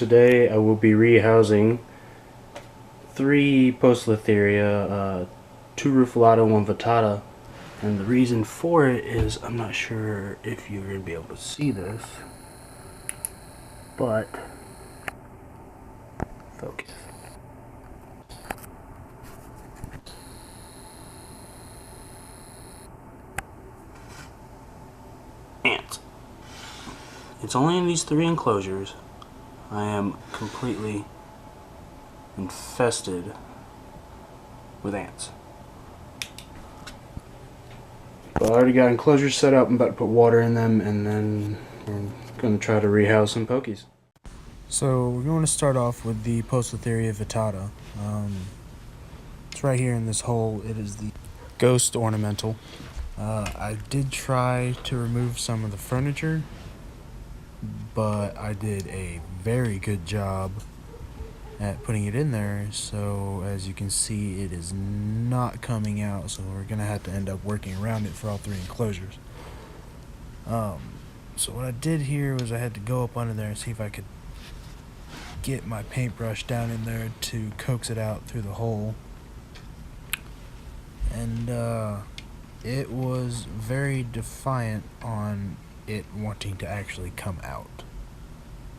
today I will be rehousing 3 Poecilotheria, 2 Rufilata, 1 Vittata. And the reason for it is, I'm not sure if you're going to be able to see this, but focus. Ants. It's only in these 3 enclosures. I am completely infested with ants. But I already got enclosures set up. I'm about to put water in them, and then we're going to try to rehouse some pokies. So we're going to start off with the Poecilotheria vittata. It's right here in this hole. It is the ghost ornamental. I did try to remove some of the furniture, but I did a very good job at putting it in there, so as you can see it is not coming out, so we're gonna have to end up working around it for all 3 enclosures. So what I did here was I had to go up under there and see if I could get my paintbrush down in there to coax it out through the hole, and it was very defiant on it wanting to actually come out.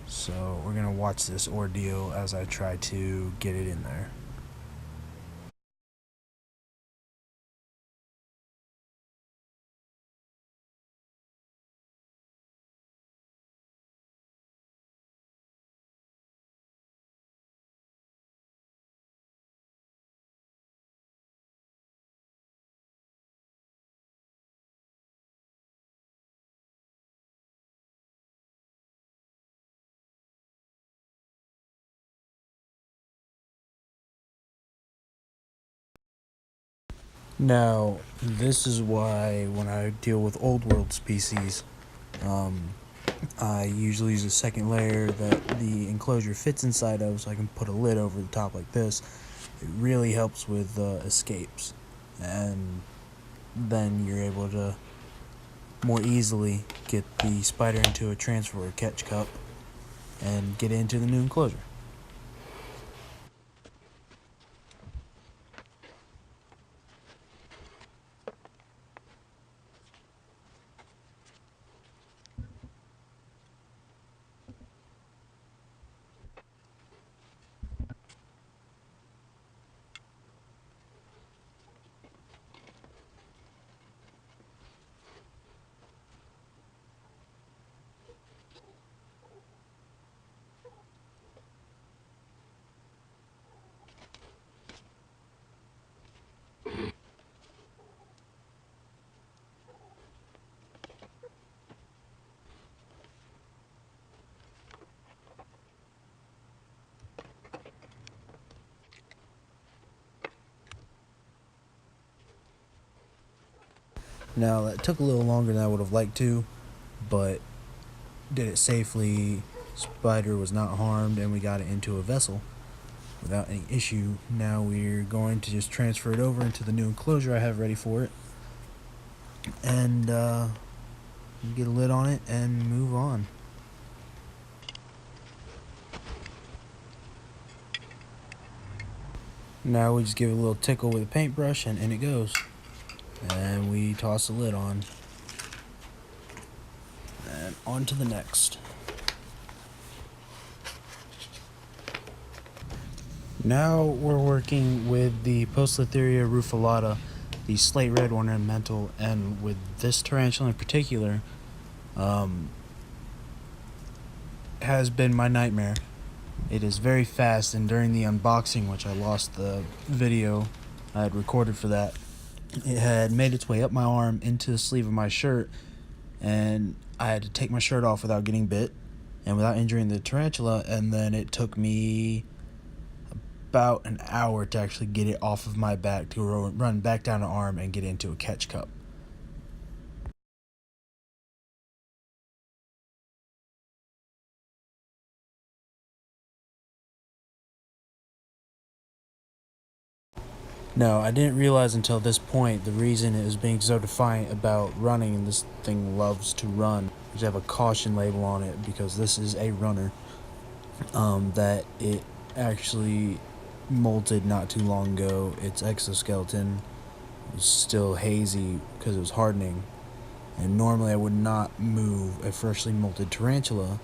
So we're gonna watch this ordeal as I try to get it in there. Now, this is why when I deal with old world species, I usually use a second layer that the enclosure fits inside of, so I can put a lid over the top like this. It really helps with escapes, and then you're able to more easily get the spider into a transfer or catch cup and get it into the new enclosure. Now, that took a little longer than I would have liked to, but did it safely. Spider was not harmed, and we got it into a vessel without any issue. Now we're going to just transfer it over into the new enclosure I have ready for it, and get a lid on it and move on. Now we just give it a little tickle with a paintbrush, and in it goes. And we toss the lid on. And on to the next. Now we're working with the Poecilotheria rufilata, the slate red ornamental, and with this tarantula in particular, has been my nightmare. It is very fast, and during the unboxing, which I lost the video I had recorded for that, it had made its way up my arm into the sleeve of my shirt, and I had to take my shirt off without getting bit and without injuring the tarantula, and then it took me about an hour to actually get it off of my back to run back down the arm and get into a catch cup. No, I didn't realize until this point the reason it was being so defiant about running, and this thing loves to run. Just have a caution label on it because this is a runner. that it actually molted not too long ago. Its exoskeleton was still hazy because it was hardening. And normally I would not move a freshly molted tarantula,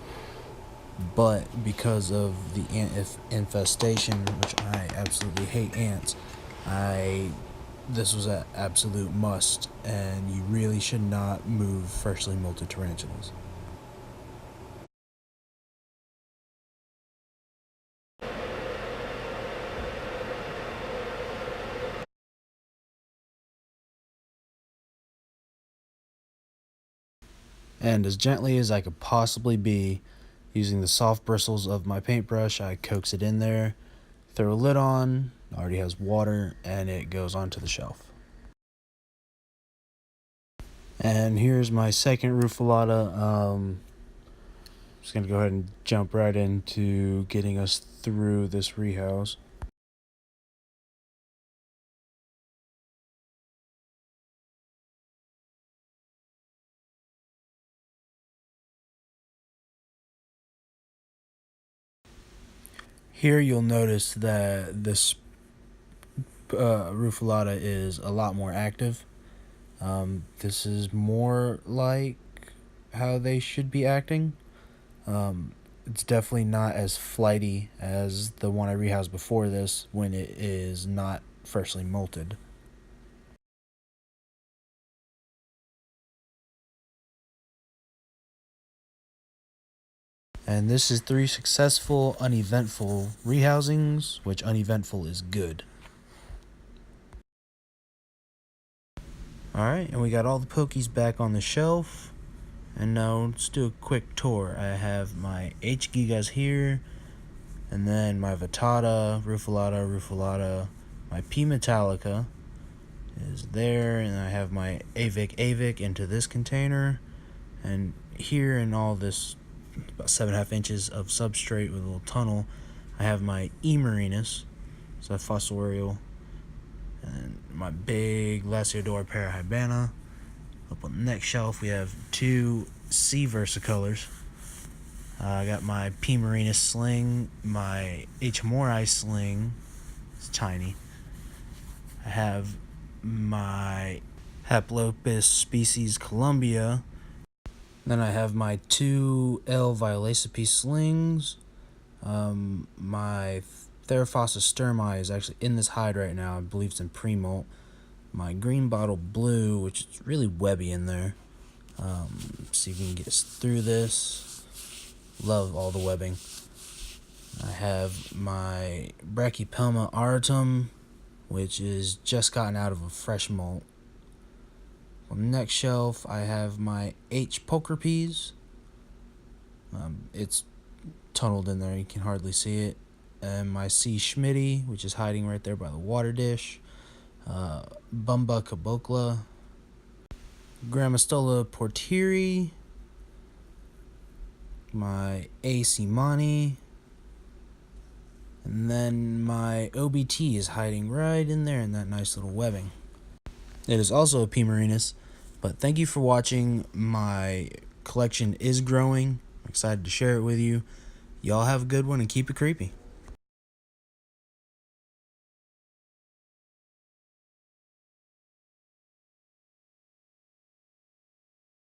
but because of the ant infestation, which I absolutely hate ants, this was an absolute must, and you really should not move freshly molted tarantulas. And as gently as I could possibly be, using the soft bristles of my paintbrush, I coax it in there, throw a lid on, already has water, and it goes onto the shelf. And here's my second rufulata. Just gonna go ahead and jump right into getting us through this rehouse. Here you'll notice that this rufulata is a lot more active. This is more like how they should be acting. It's definitely not as flighty as the one I rehoused before this when it is not freshly molted. And this is 3 successful, uneventful rehousings, which uneventful is good. Alright, and we got all the pokies back on the shelf. And now let's do a quick tour. I have my H. gigas here, and then my Vittata, Rufulata, my P. metallica is there, and I have my Avic into this container, and here in all this about 7.5 inches of substrate with a little tunnel, I have my E. marinus, so fossorial, and my big Lasiodora parahybana. Up on the next shelf, we have 2 C versicolors. I got my P. marinus sling, my H. morai sling, it's tiny. I have my Haplopus species Columbia. Then I have my 2 L. violacepi slings. My Theraphosa sturmai is actually in this hide right now. I believe it's in pre-molt. My green bottle blue, which is really webby in there. See if we can get us through this. Love all the webbing. I have my Brachypelma auratum, which is just gotten out of a fresh molt. On the next shelf, I have my H. pokerpeas. It's tunneled in there, you can hardly see it. And my C. schmidti, which is hiding right there by the water dish. Bumba cabocla. Grammostola portieri. My A. seemani. And then my OBT is hiding right in there in that nice little webbing. It is also a P. marinus, but thank you for watching. My collection is growing. I'm excited to share it with you. Y'all have a good one and keep it creepy.